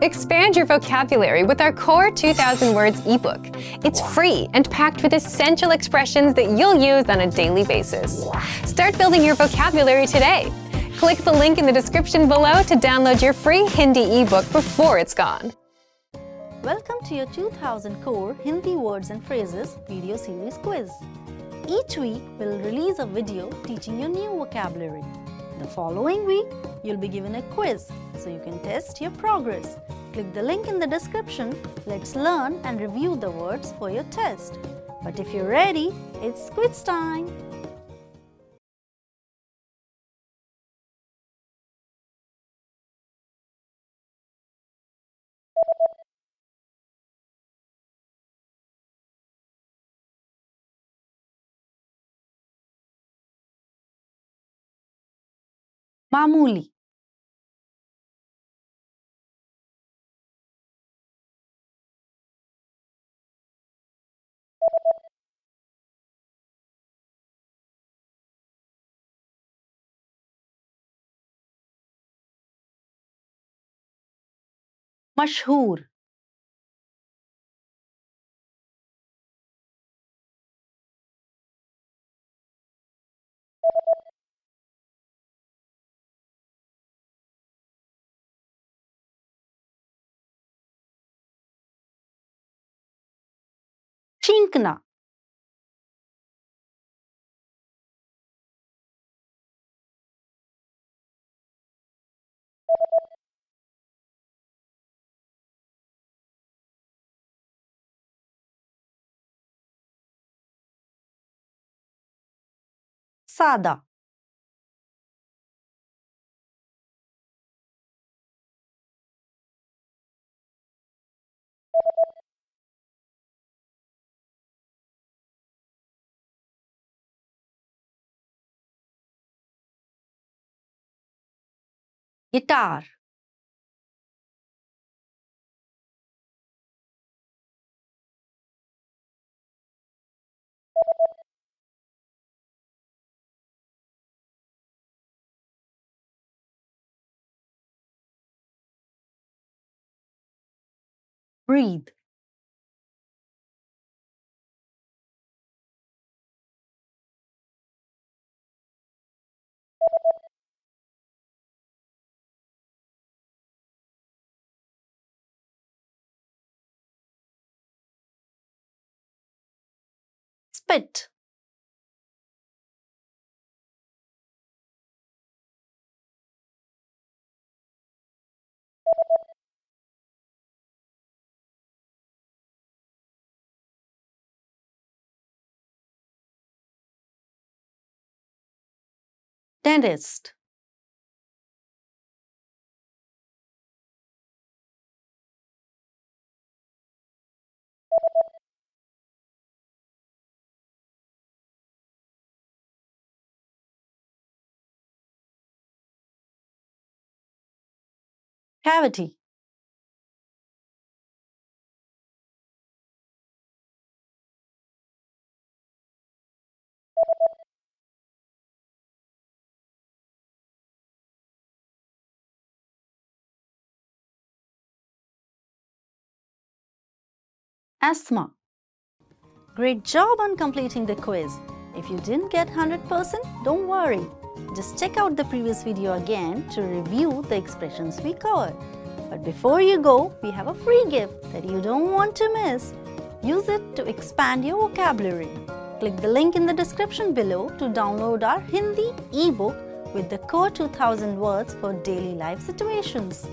Expand your vocabulary with our Core 2000 Words ebook. It's free and packed with essential expressions that you'll use on a daily basis. Start building your vocabulary today. Click the link in the description below to download your free Hindi ebook before it's gone. Welcome to your 2000 Core Hindi Words and Phrases video series quiz. Each week, we'll release a video teaching you new vocabulary. The following week, you'll be given a quiz so you can test your progress. Click the link in the description. Let's learn and review the words for your test. But if you're ready, it's quiz time! मामूली, मशहूर, छींकना, सादा, guitar, breathe, spit, dentist, cavity, asthma. Great job on completing the quiz. If you didn't get 100%, don't worry. Just check out the previous video again to review the expressions we covered. But before you go, we have a free gift that you don't want to miss. Use it to expand your vocabulary. Click the link in the description below to download our Hindi ebook with the Core 2000 words for daily life situations.